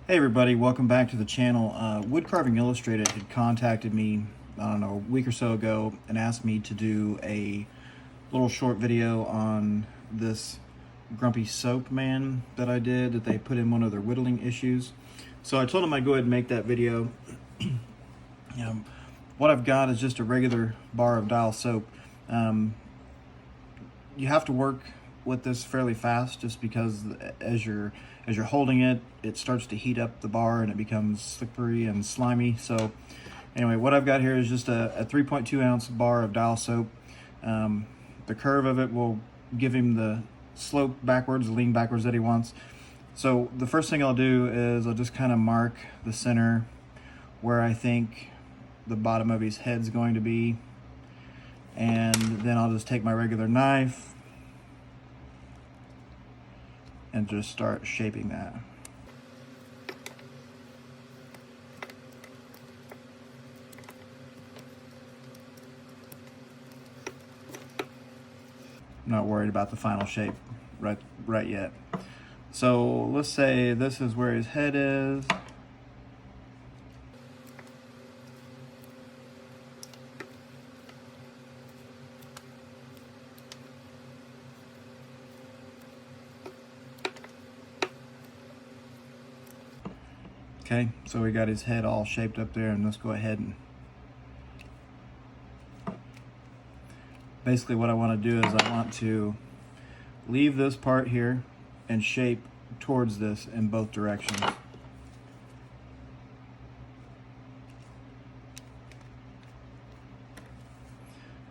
Hey everybody, welcome back to the channel. Wood Carving Illustrated had contacted me, I don't know, a week or so ago and asked me to do a little short video on this grumpy soap man that I did that they put in one of their whittling issues. So I told them I'd go ahead and make that video. What I've got is just a regular bar of dial soap. You have to work with this fairly fast just because as you're holding it, it starts to heat up the bar and it becomes slippery and slimy. So anyway, what I've got here is just a 3.2 ounce bar of dial soap. The curve of it will give him the slope backwards, the lean backwards that he wants. So the first thing I'll do is I'll just kind of mark the center where I think the bottom of his head's going to be. And then I'll just take my regular knife and just start shaping that. I'm not worried about the final shape right yet. So let's say this is where his head is. Okay, so we got his head all shaped up there, and let's go ahead and basically what I want to do is I want to leave this part here and shape towards this in both directions.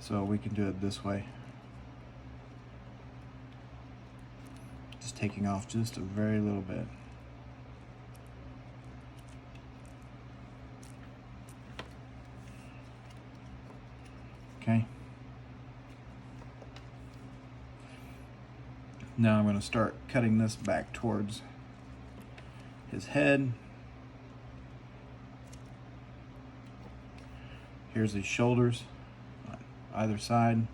So we can do it this way. Just taking off just a very little bit. Okay. Now I'm going to start cutting this back towards his head. Here's his shoulders on either side.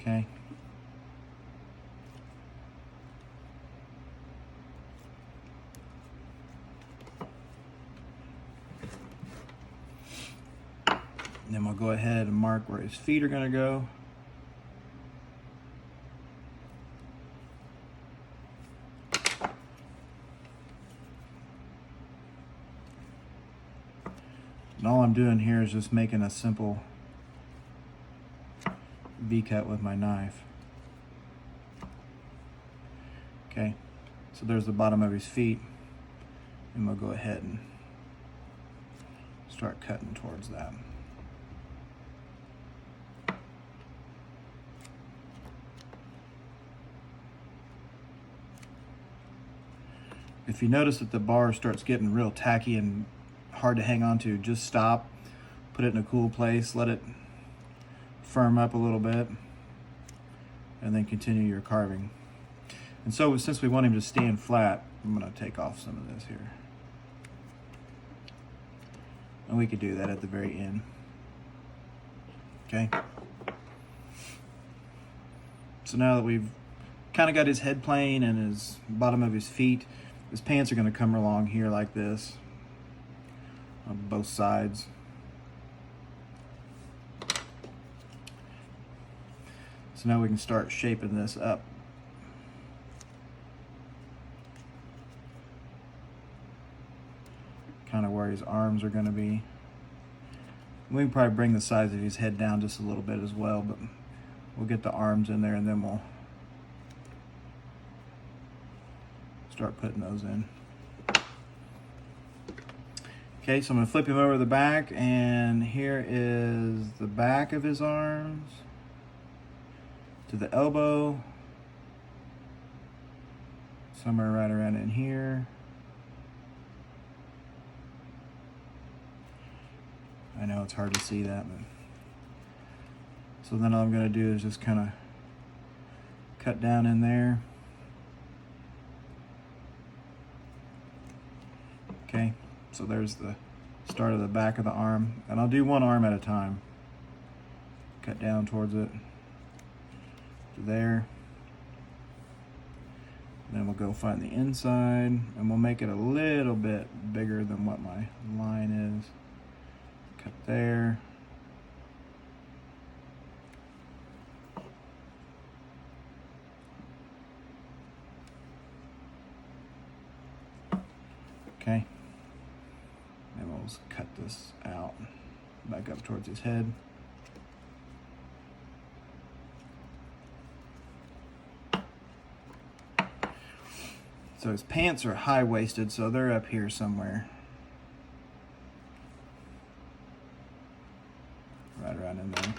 Okay. And then we'll go ahead and mark where his feet are going to go. And all I'm doing here is just making a simple V-cut with my knife. Okay, so there's the bottom of his feet. And we'll go ahead and start cutting towards that. If you notice that the bar starts getting real tacky and hard to hang on to, just stop, put it in a cool place, let it firm up a little bit, and then continue your carving. And so since we want him to stand flat, I'm going to take off some of this here. And we could do that at the very end. Okay. So now that we've kind of got his head plane and his bottom of his feet, his pants are going to come along here like this on both sides. So now we can start shaping this up. Kind of where his arms are going to be. We can probably bring the size of his head down just a little bit as well, but we'll get the arms in there and then we'll start putting those in. Okay, so I'm going to flip him over the back, and here is the back of his arms to the elbow, somewhere right around in here. I know it's hard to see that, but so then all I'm going to do is just kind of cut down in there. Okay, so there's the start of the back of the arm, and I'll do one arm at a time. Cut down towards it. to there. Then we'll go find the inside, and we'll make it a little bit bigger than what my line is. Cut there. Okay. And we'll just cut this out, back up towards his head. So his pants are high-waisted, so they're up here somewhere. Right around in there.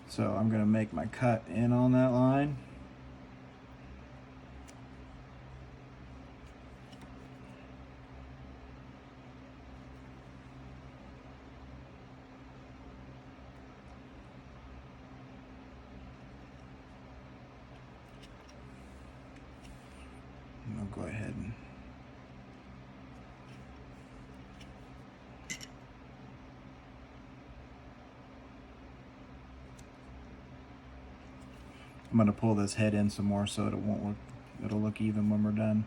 So I'm gonna make my cut in on that line. And I'll go ahead and I'm gonna pull this head in some more so it'll look even when we're done.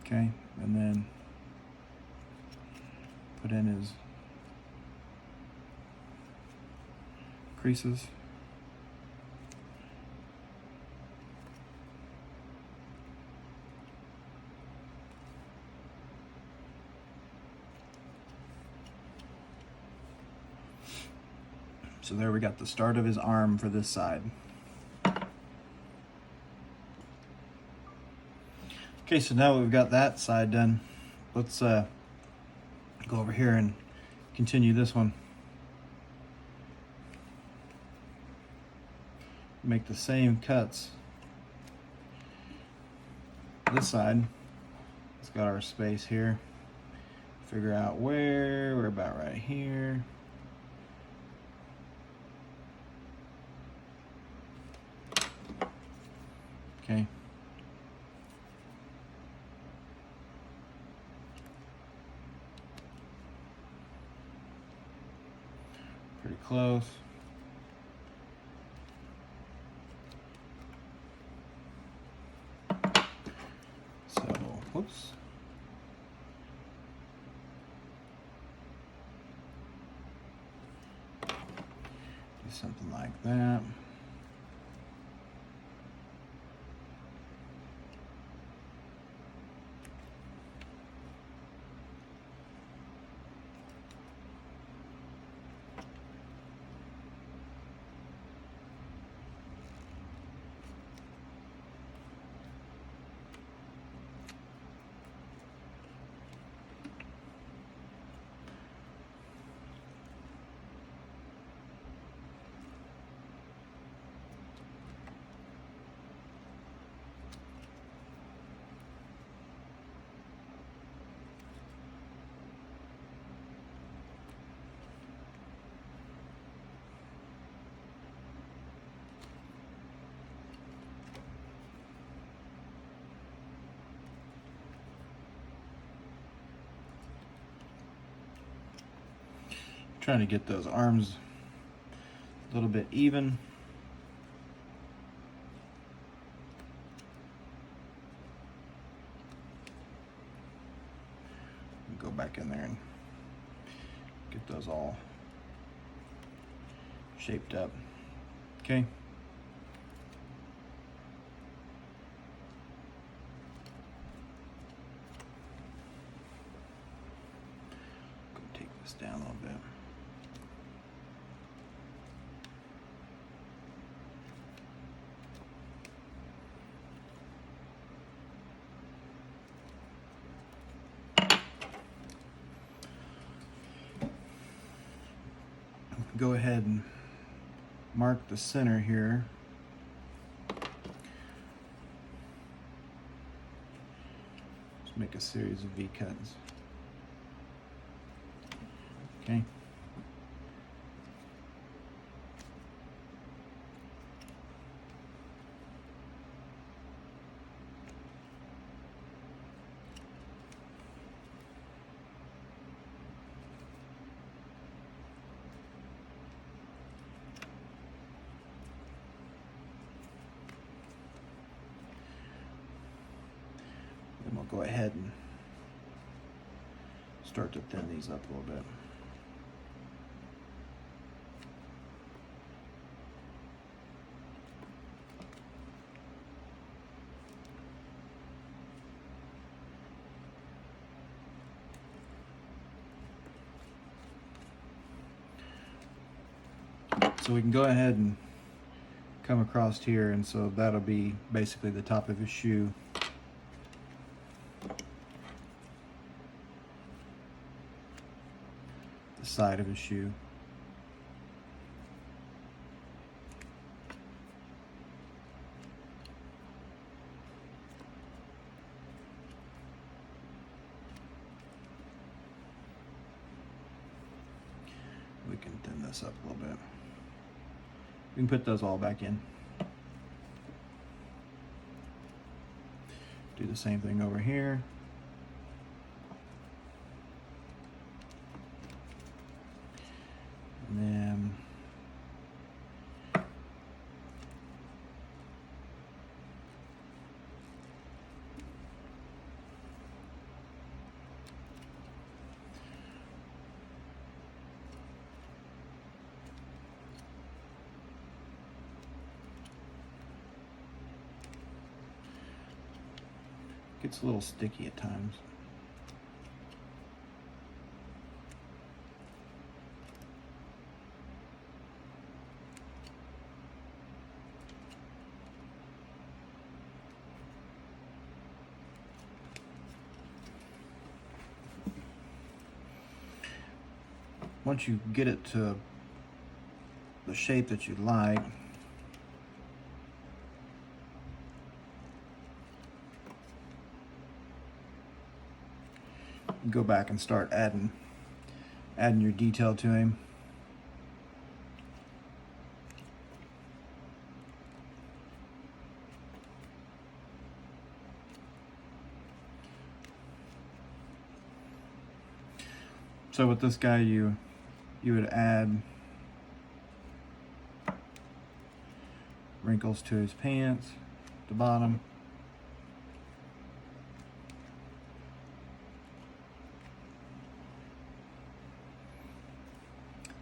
Okay, and then put in his creases. So there we got the start of his arm for this side. Okay, so now we've got that side done. Let's go over here and continue this one. Make the same cuts. This side, it's got our space here. Figure out where, we're about right here. Okay. Pretty close. So, whoops. Do something like that. Trying to get those arms a little bit even. Go back in there and get those all shaped up. Okay. Go take this down a little bit. Go ahead and mark the center here. Just make a series of V cuts. Okay. go ahead and start to thin these up a little bit. So we can go ahead and come across here, and so that'll be basically the top of his shoe. The side of his shoe. We can thin this up a little bit. We can put those all back in. Do the same thing over here. And then gets a little sticky at times. Once you get it to the shape that you like, you go back and start adding your detail to him. So with this guy, you would add wrinkles to his pants, the bottom.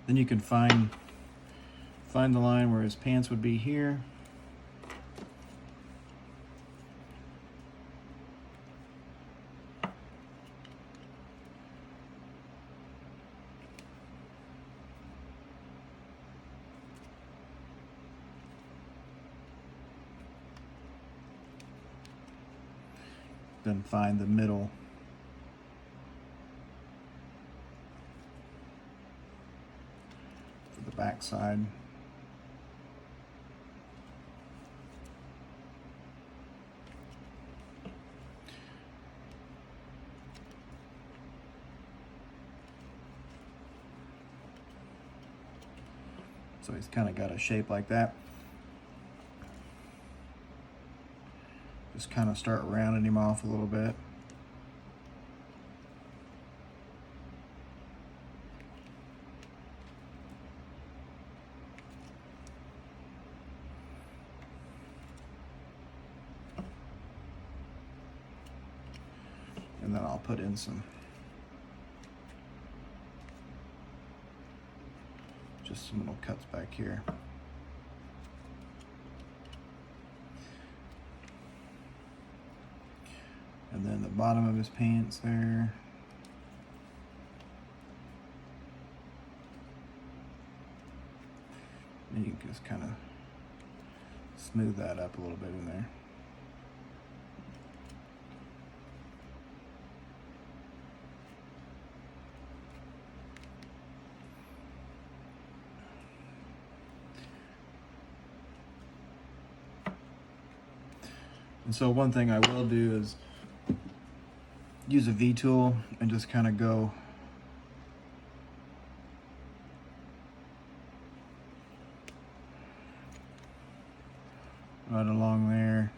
Then you can find the line where his pants would be here. Then find the middle for the back side. So he's kind of got a shape like that. Just kind of start rounding him off a little bit. And then I'll put in some little cuts back here. And then the bottom of his pants there. And you can just kind of smooth that up a little bit in there. And so one thing I will do is use a V-tool and just kind of go right along there.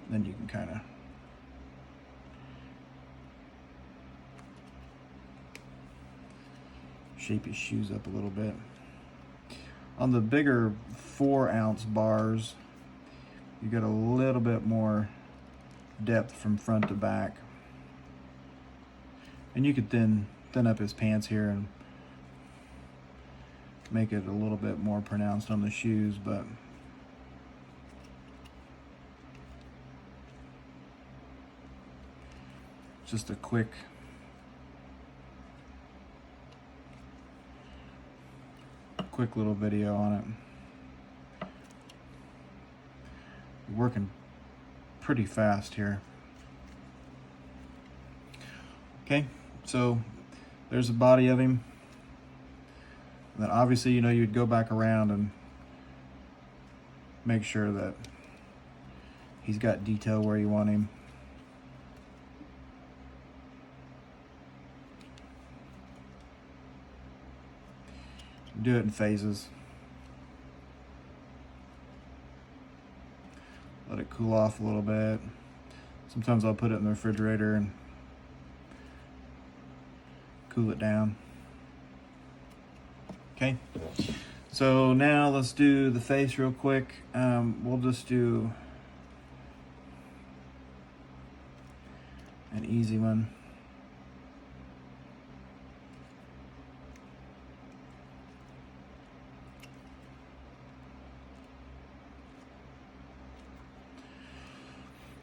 Then you can kind of shape his shoes up a little bit. On the bigger 4-ounce bars, you get a little bit more depth from front to back. And you could thin up his pants here and make it a little bit more pronounced on the shoes, but just a quick little video on it. Working pretty fast here. Okay, so there's the body of him. And then obviously, you know, you'd go back around and make sure that he's got detail where you want him. Do it in phases. Let it cool off a little bit. Sometimes I'll put it in the refrigerator and cool it down. Okay, so now let's do the face real quick. We'll just do an easy one.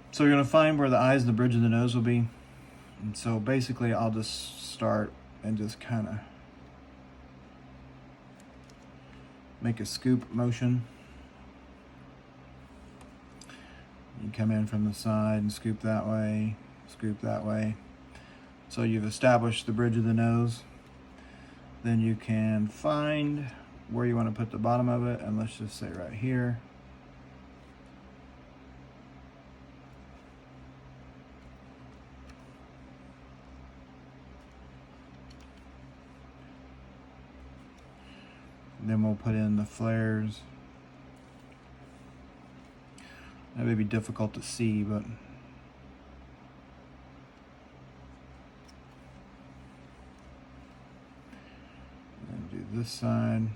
So you're going to find where the eyes and the bridge of the nose will be. And so basically I'll just start and just kind of make a scoop motion. You come in from the side and scoop that way, scoop that way. So you've established the bridge of the nose. Then you can find where you want to put the bottom of it, and let's just say right here. Then we'll put in the flares. That may be difficult to see, but and do this side.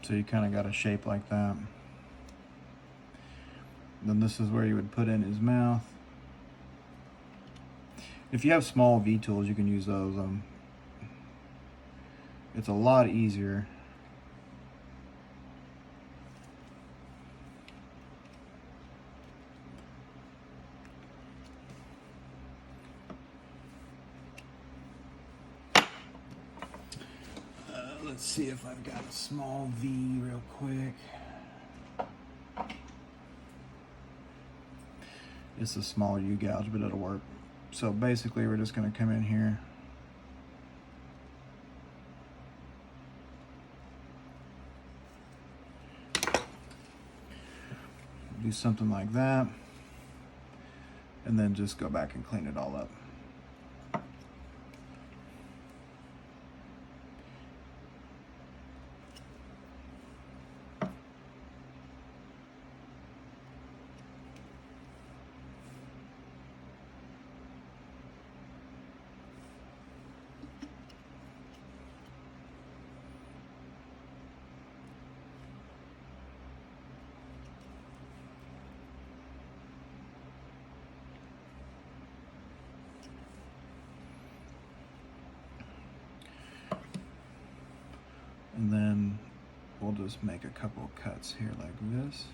So you kind of got a shape like that. Then this is where you would put in his mouth. If you have small V-tools, you can use those. It's a lot easier. Let's see if I've got a small V real quick. It's a small U gouge, but it'll work. So basically we're just going to come in here. Do something like that. And then just go back and clean it all up. And then we'll just make a couple cuts here like this.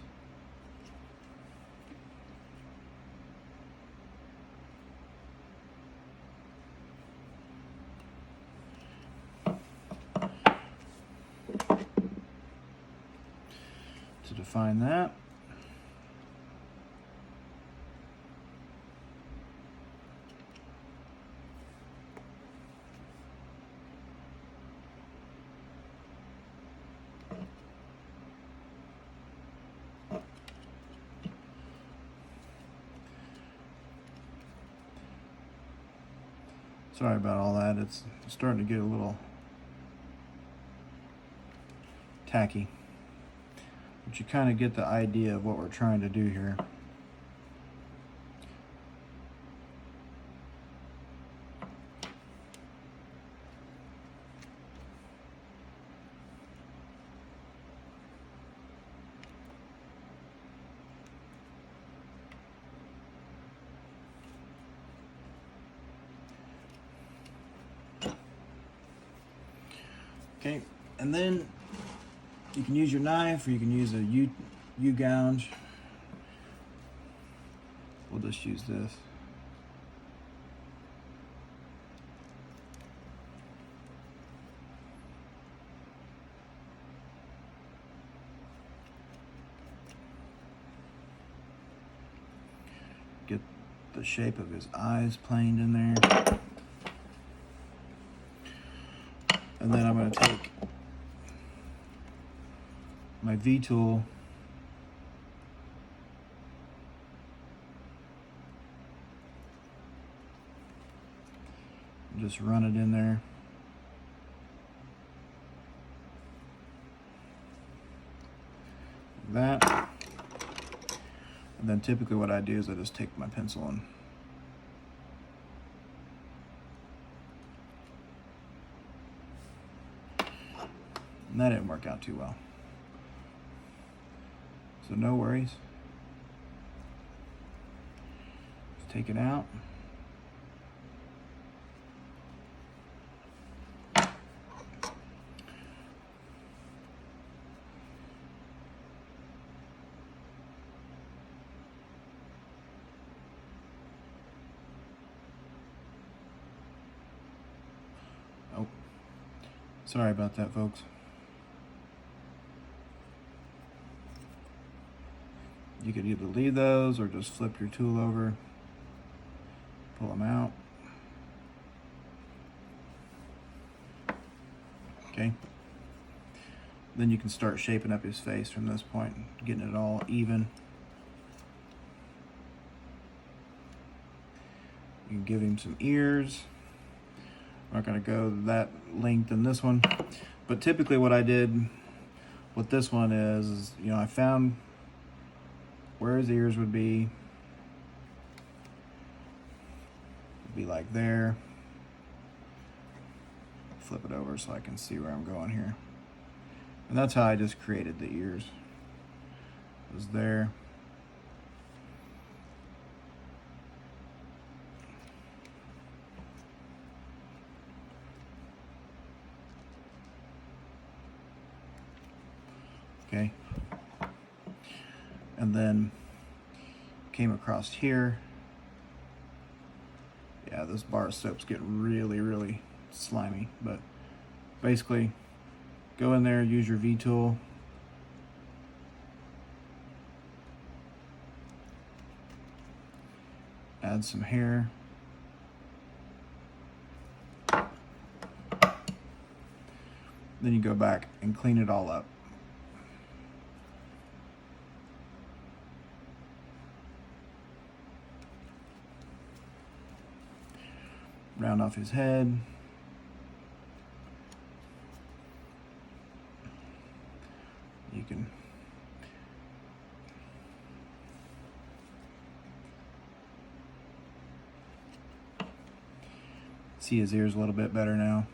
To define that. Sorry about all that. It's starting to get a little tacky. But you kind of get the idea of what we're trying to do here. Okay, and then you can use your knife or you can use a U-gouge. We'll just use this. Get the shape of his eyes planed in there. And then I'm going to take my V-tool and just run it in there. Like that. And then typically what I do is I just take my pencil and that didn't work out too well. So no worries. Just take it out. Oh, sorry about that, folks. You could either leave those or just flip your tool over, pull them out. Okay. Then you can start shaping up his face from this point, getting it all even. You can give him some ears. I'm not going to go that length in this one, but typically what I did with this one is, you know, I found where his ears would be. It'd be like there. Flip it over so I can see where I'm going here. And that's how I just created the ears. It was there. Okay. And then came across here. Yeah, this bar soap's getting really, really slimy, but basically go in there, use your V-tool. Add some hair. Then you go back and clean it all up. Round off his head. You can see his ears a little bit better now.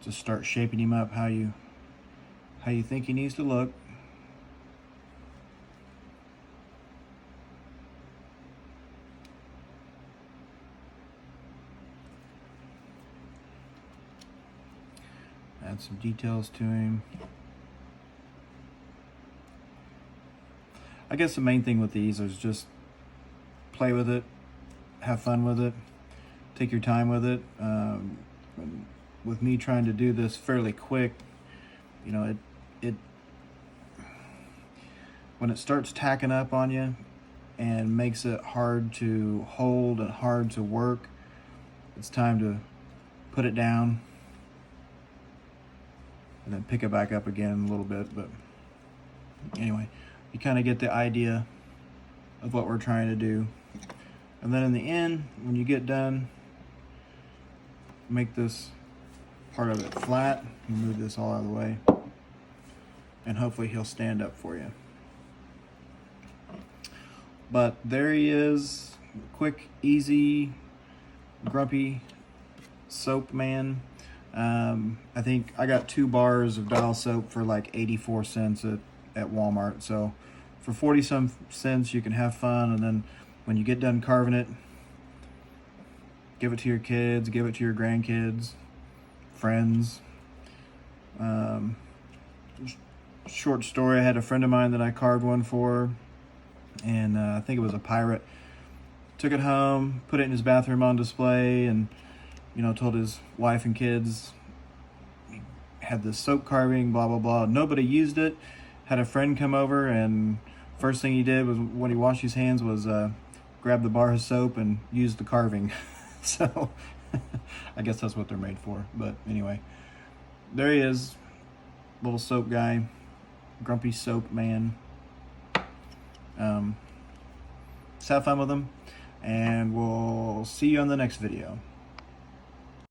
Just start shaping him up how you think he needs to look. Add some details to him. I guess the main thing with these is just play with it, have fun with it, take your time with it. With me trying to do this fairly quick, you know, it when it starts tacking up on you and makes it hard to hold and hard to work, it's time to put it down and then pick it back up again a little bit. But anyway, you kind of get the idea of what we're trying to do. And then in the end, when you get done, make this part of it flat, move this all out of the way, and hopefully he'll stand up for you. But there he is, quick, easy, grumpy soap man. I think I got 2 bars of dial soap for like 84 cents at Walmart. So for 40 some cents, you can have fun. And then when you get done carving it, give it to your kids, give it to your grandkids, friends. Short story, I had a friend of mine that I carved one for, and I think it was a pirate. Took it home, put it in his bathroom on display, and told his wife and kids he had this soap carving, blah blah blah. Nobody used it. Had a friend come over, and first thing he did was, when he washed his hands, was grab the bar of soap and use the carving. So I guess that's what they're made for. But anyway, there he is, little soap guy, grumpy soap man. Just have fun with him, and we'll see you on the next video.